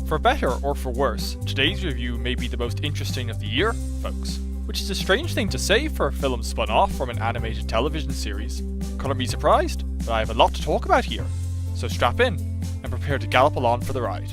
For better or for worse, today's review may be the most interesting of the year, folks. Which is a strange thing to say for a film spun off from an animated television series. Couldn't be surprised, but I have a lot to talk about here. So strap in, and prepare to gallop along for the ride.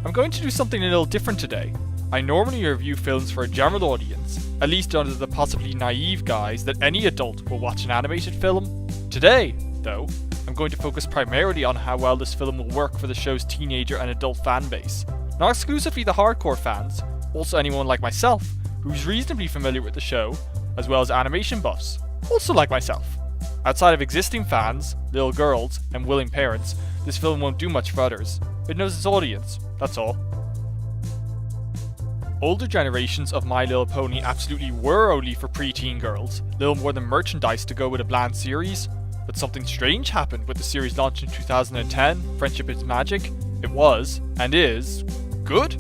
I'm going to do something a little different today. I normally review films for a general audience, at least under the possibly naive guise that any adult will watch an animated film. Today, though, I'm going to focus primarily on how well this film will work for the show's teenager and adult fan base. Not exclusively the hardcore fans, also anyone like myself, who's reasonably familiar with the show, as well as animation buffs, also like myself. Outside of existing fans, little girls, and willing parents, this film won't do much for others. It knows its audience, that's all. Older generations of My Little Pony absolutely were only for preteen girls, little more than merchandise to go with a bland series. But something strange happened with the series launched in 2010, Friendship is Magic. It was, and is, good.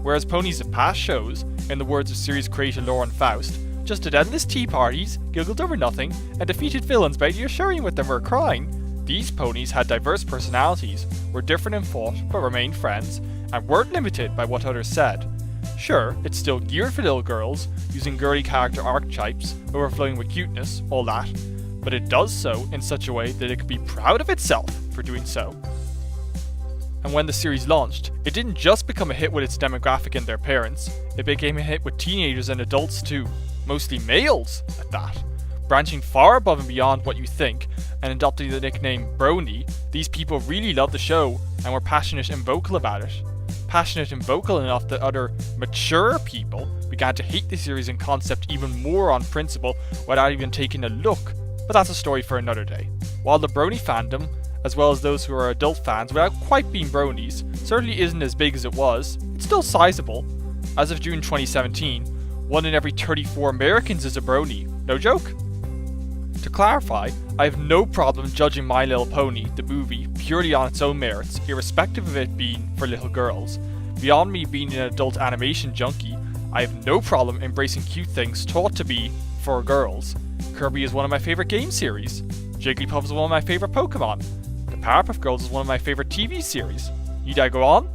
Whereas ponies of past shows, in the words of series creator Lauren Faust, just had endless tea parties, giggled over nothing, and defeated villains by reassuring with them or crying, these ponies had diverse personalities, were different in thought but remained friends, and weren't limited by what others said. Sure, it's still geared for little girls, using girly character archetypes, overflowing with cuteness, all that, but it does so in such a way that it could be proud of itself for doing so. And when the series launched, it didn't just become a hit with its demographic and their parents, it became a hit with teenagers and adults too, mostly males at that. Branching far above and beyond what you think, and adopting the nickname Brony, these people really loved the show and were passionate and vocal about it. Passionate and vocal enough that other mature people began to hate the series and concept even more on principle without even taking a look, but that's a story for another day. While the Brony fandom, as well as those who are adult fans without quite being bronies, certainly isn't as big as it was, it's still sizable. As of June 2017, 1 in every 34 Americans is a brony, no joke. To clarify, I have no problem judging My Little Pony, the movie, purely on its own merits, irrespective of it being for little girls. Beyond me being an adult animation junkie, I have no problem embracing cute things taught to be for girls. Kirby is one of my favorite game series. Jigglypuff is one of my favorite Pokemon. The Powerpuff Girls is one of my favorite TV series. Need I go on?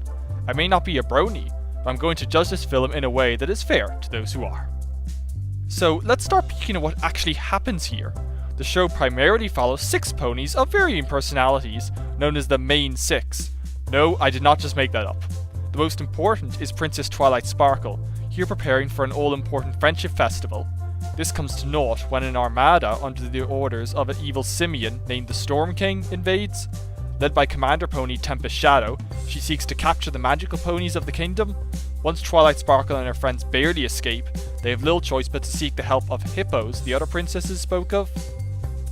I may not be a brony, but I'm going to judge this film in a way that is fair to those who are. So let's start peeking at what actually happens here. The show primarily follows 6 ponies of varying personalities, known as the main 6. No, I did not just make that up. The most important is Princess Twilight Sparkle, here preparing for an all-important friendship festival. This comes to naught when an armada under the orders of an evil simian named the Storm King invades. Led by Commander Pony Tempest Shadow, she seeks to capture the magical ponies of the kingdom. Once Twilight Sparkle and her friends barely escape, they have little choice but to seek the help of Hippos the other princesses spoke of.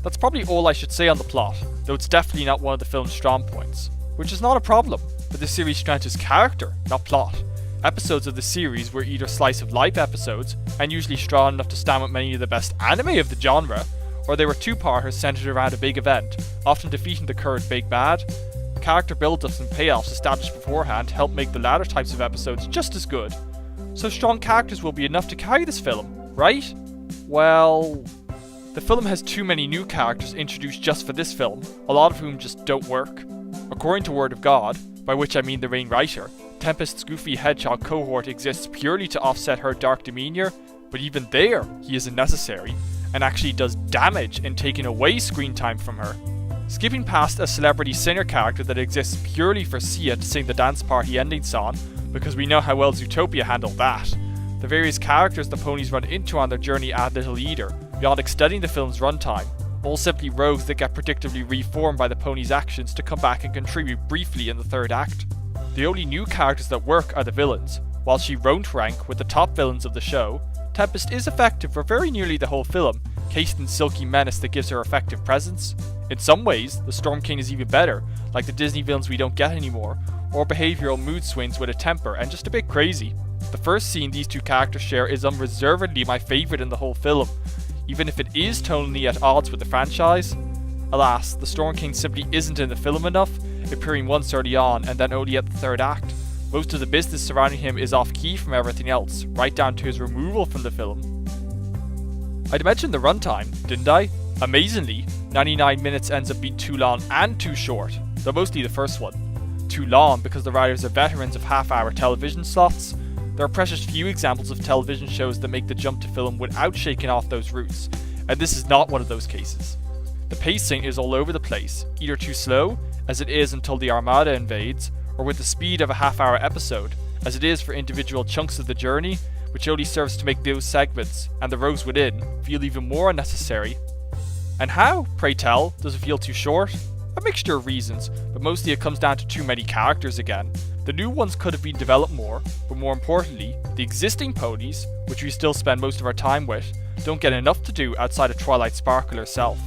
That's probably all I should say on the plot, though it's definitely not one of the film's strong points. Which is not a problem, but the series' strength is character, not plot. Episodes of the series were either slice-of-life episodes, and usually strong enough to stand with many of the best anime of the genre, or they were two-parters centered around a big event, often defeating the current big bad. Character build-ups and payoffs established beforehand help make the latter types of episodes just as good. So strong characters will be enough to carry this film, right? Well, the film has too many new characters introduced just for this film, a lot of whom just don't work. According to Word of God, by which I mean the main writer, Tempest's goofy hedgehog cohort exists purely to offset her dark demeanor, but even there, he isn't necessary, and actually does damage in taking away screen time from her. Skipping past a celebrity singer character that exists purely for Sia to sing the dance party ending song, because we know how well Zootopia handled that. The various characters the ponies run into on their journey add little either, beyond extending the film's runtime, all simply rogues that get predictably reformed by the ponies' actions to come back and contribute briefly in the third act. The only new characters that work are the villains. While she won't rank with the top villains of the show, Tempest is effective for very nearly the whole film, cased in silky menace that gives her effective presence. In some ways, the Storm King is even better, like the Disney villains we don't get anymore, or behavioural mood swings with a temper and just a bit crazy. The first scene these two characters share is unreservedly my favourite in the whole film, even if it is tonally at odds with the franchise. Alas, the Storm King simply isn't in the film enough, appearing once early on and then only at the third act. Most of the business surrounding him is off-key from everything else, right down to his removal from the film. I'd mentioned the runtime, didn't I? Amazingly, 99 minutes ends up being too long and too short, though mostly the first one. too long because the writers are veterans of half-hour television slots, there are precious few examples of television shows that make the jump to film without shaking off those roots, and this is not one of those cases. The pacing is all over the place, either too slow, as it is until the Armada invades, or with the speed of a half-hour episode, as it is for individual chunks of the journey, which only serves to make those segments, and the rows within, feel even more unnecessary. And how, pray tell, does it feel too short? A mixture of reasons, but mostly it comes down to too many characters again. The new ones could have been developed more, but more importantly, the existing ponies, which we still spend most of our time with, don't get enough to do outside of Twilight Sparkle herself.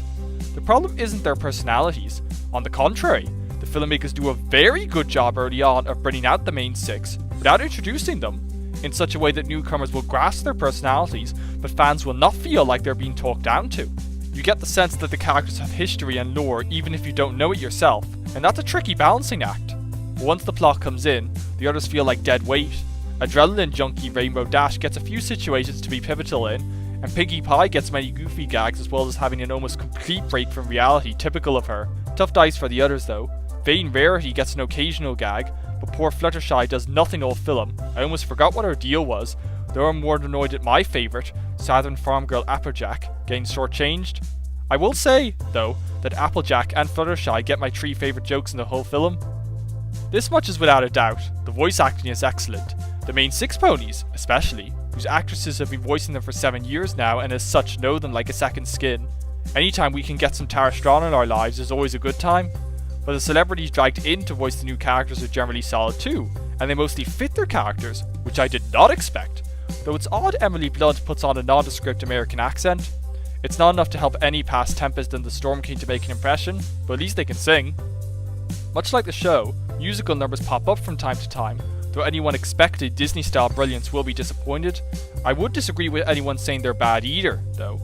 The problem isn't their personalities. On the contrary, the filmmakers do a very good job early on of bringing out the main six without introducing them, in such a way that newcomers will grasp their personalities, but fans will not feel like they're being talked down to. You get the sense that the characters have history and lore even if you don't know it yourself, and that's a tricky balancing act. But once the plot comes in, the others feel like dead weight. Adrenaline junkie Rainbow Dash gets a few situations to be pivotal in, and Pinkie Pie gets many goofy gags as well as having an almost complete break from reality typical of her. Tough dice for the others though. Vain Rarity gets an occasional gag, but poor Fluttershy does nothing all film. I almost forgot what her deal was, though I'm more annoyed at my favourite, Southern Farm Girl Applejack, getting shortchanged. I will say, though, that Applejack and Fluttershy get my 3 favourite jokes in the whole film. This much is without a doubt, the voice acting is excellent. The main 6 ponies, especially, whose actresses have been voicing them for 7 years now and as such know them like a second skin. Anytime we can get some Tara Strong in our lives is always a good time. But the celebrities dragged in to voice the new characters are generally solid too, and they mostly fit their characters, which I did not expect. Though it's odd Emily Blunt puts on a nondescript American accent. It's not enough to help any past Tempest and the Storm King to make an impression, but at least they can sing. Much like the show, musical numbers pop up from time to time, though anyone expecting Disney-style brilliance will be disappointed. I would disagree with anyone saying they're bad either, though.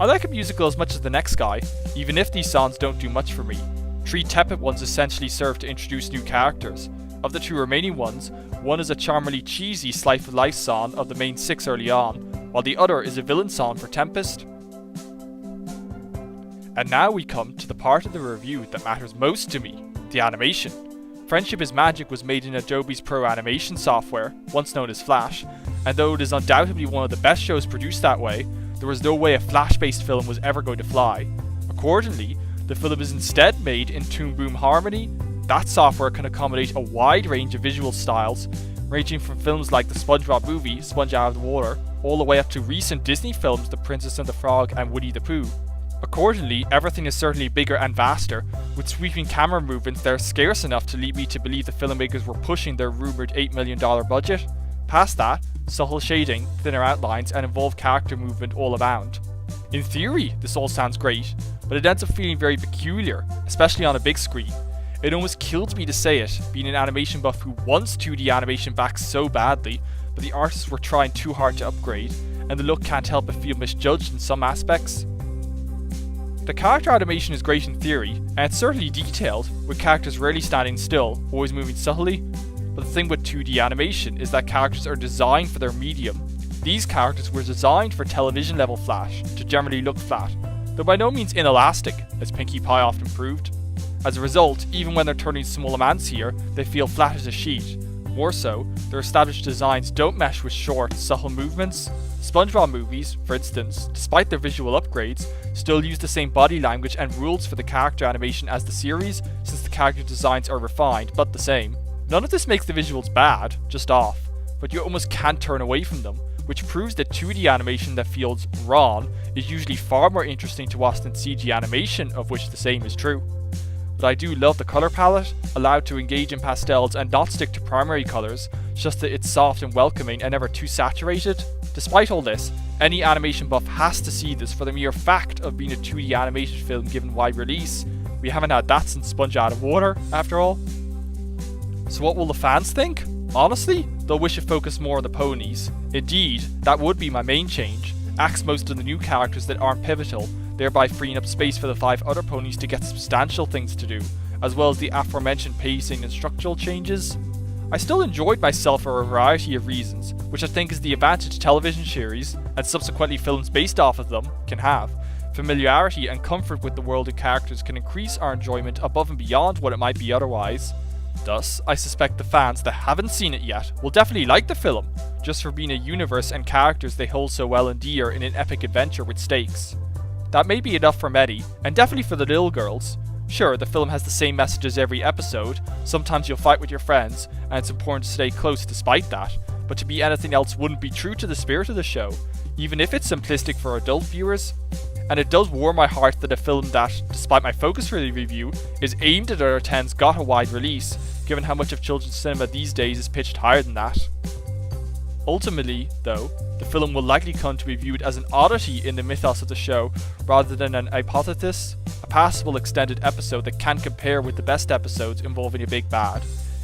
I like a musical as much as the next guy, even if these songs don't do much for me. 3 tepid ones essentially serve to introduce new characters. Of the 2 remaining ones, one is a charmingly cheesy slice of life song of the main 6 early on, while the other is a villain song for Tempest. And now we come to the part of the review that matters most to me, the animation. Friendship is Magic was made in Adobe's Pro animation software, once known as Flash, and though it is undoubtedly one of the best shows produced that way, there was no way a Flash-based film was ever going to fly. Accordingly, the film is instead made in Toon Boom Harmony. That software can accommodate a wide range of visual styles, ranging from films like the Spongebob Movie, Sponge Out of the Water, all the way up to recent Disney films The Princess and the Frog and Winnie the Pooh. Accordingly, everything is certainly bigger and vaster, with sweeping camera movements that are scarce enough to lead me to believe the filmmakers were pushing their rumoured $8 million budget. Past that, subtle shading, thinner outlines, and involved character movement all abound. In theory, this all sounds great, but it ends up feeling very peculiar, especially on a big screen. It almost kills me to say it, being an animation buff who wants 2D animation back so badly, but the artists were trying too hard to upgrade, and the look can't help but feel misjudged in some aspects. The character animation is great in theory, and it's certainly detailed, with characters rarely standing still, always moving subtly. But the thing with 2D animation is that characters are designed for their medium. These characters were designed for television level Flash, to generally look flat, though by no means inelastic, as Pinkie Pie often proved. As a result, even when they're turning small amounts here, they feel flat as a sheet. More so, their established designs don't mesh with short, subtle movements. Spongebob movies, for instance, despite their visual upgrades, still use the same body language and rules for the character animation as the series, since the character designs are refined, but the same. None of this makes the visuals bad, just off, but you almost can't turn away from them, which proves that 2D animation that feels raw is usually far more interesting to watch than CG animation, of which the same is true. But I do love the colour palette, allowed to engage in pastels and not stick to primary colours, just that it's soft and welcoming and never too saturated. Despite all this, any animation buff has to see this for the mere fact of being a 2D animated film given wide release. We haven't had that since Sponge Out of Water, after all. So what will the fans think? Honestly, they'll wish it focused more on the ponies. Indeed, that would be my main change. Axe most of the new characters that aren't pivotal, thereby freeing up space for the 5 other ponies to get substantial things to do, as well as the aforementioned pacing and structural changes. I still enjoyed myself for a variety of reasons, which I think is the advantage television series, and subsequently films based off of them, can have. Familiarity and comfort with the world and characters can increase our enjoyment above and beyond what it might be otherwise. Thus, I suspect the fans that haven't seen it yet will definitely like the film, just for being a universe and characters they hold so well and dear in an epic adventure with stakes. That may be enough for many, and definitely for the little girls. Sure, the film has the same messages every episode, sometimes you'll fight with your friends, and it's important to stay close despite that, but to be anything else wouldn't be true to the spirit of the show, even if it's simplistic for adult viewers. And it does warm my heart that a film that, despite my focus for the review, is aimed at under 10s got a wide release, given how much of children's cinema these days is pitched higher than that. Ultimately, though, the film will likely come to be viewed as an oddity in the mythos of the show, rather than an hypothesis, a passable extended episode that can compare with the best episodes involving a big bad.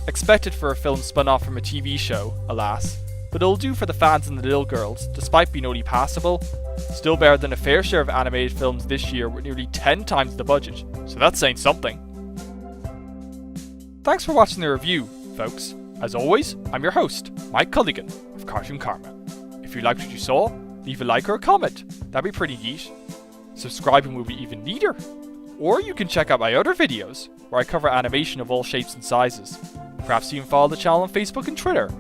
Expected for a film spun off from a TV show, alas, but it'll do for the fans and the little girls, despite being only passable. Still better than a fair share of animated films this year with nearly 10 times the budget, so that's saying something. Thanks for watching the review, folks. As always, I'm your host, Mike Culligan of Cartoon Karma. If you liked what you saw, leave a like or a comment, that'd be pretty neat. Subscribing will be even neater. Or you can check out my other videos, where I cover animation of all shapes and sizes. Perhaps even follow the channel on Facebook and Twitter.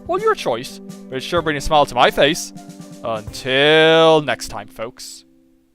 Well, your choice, but it sure brings a smile to my face. Until next time, folks.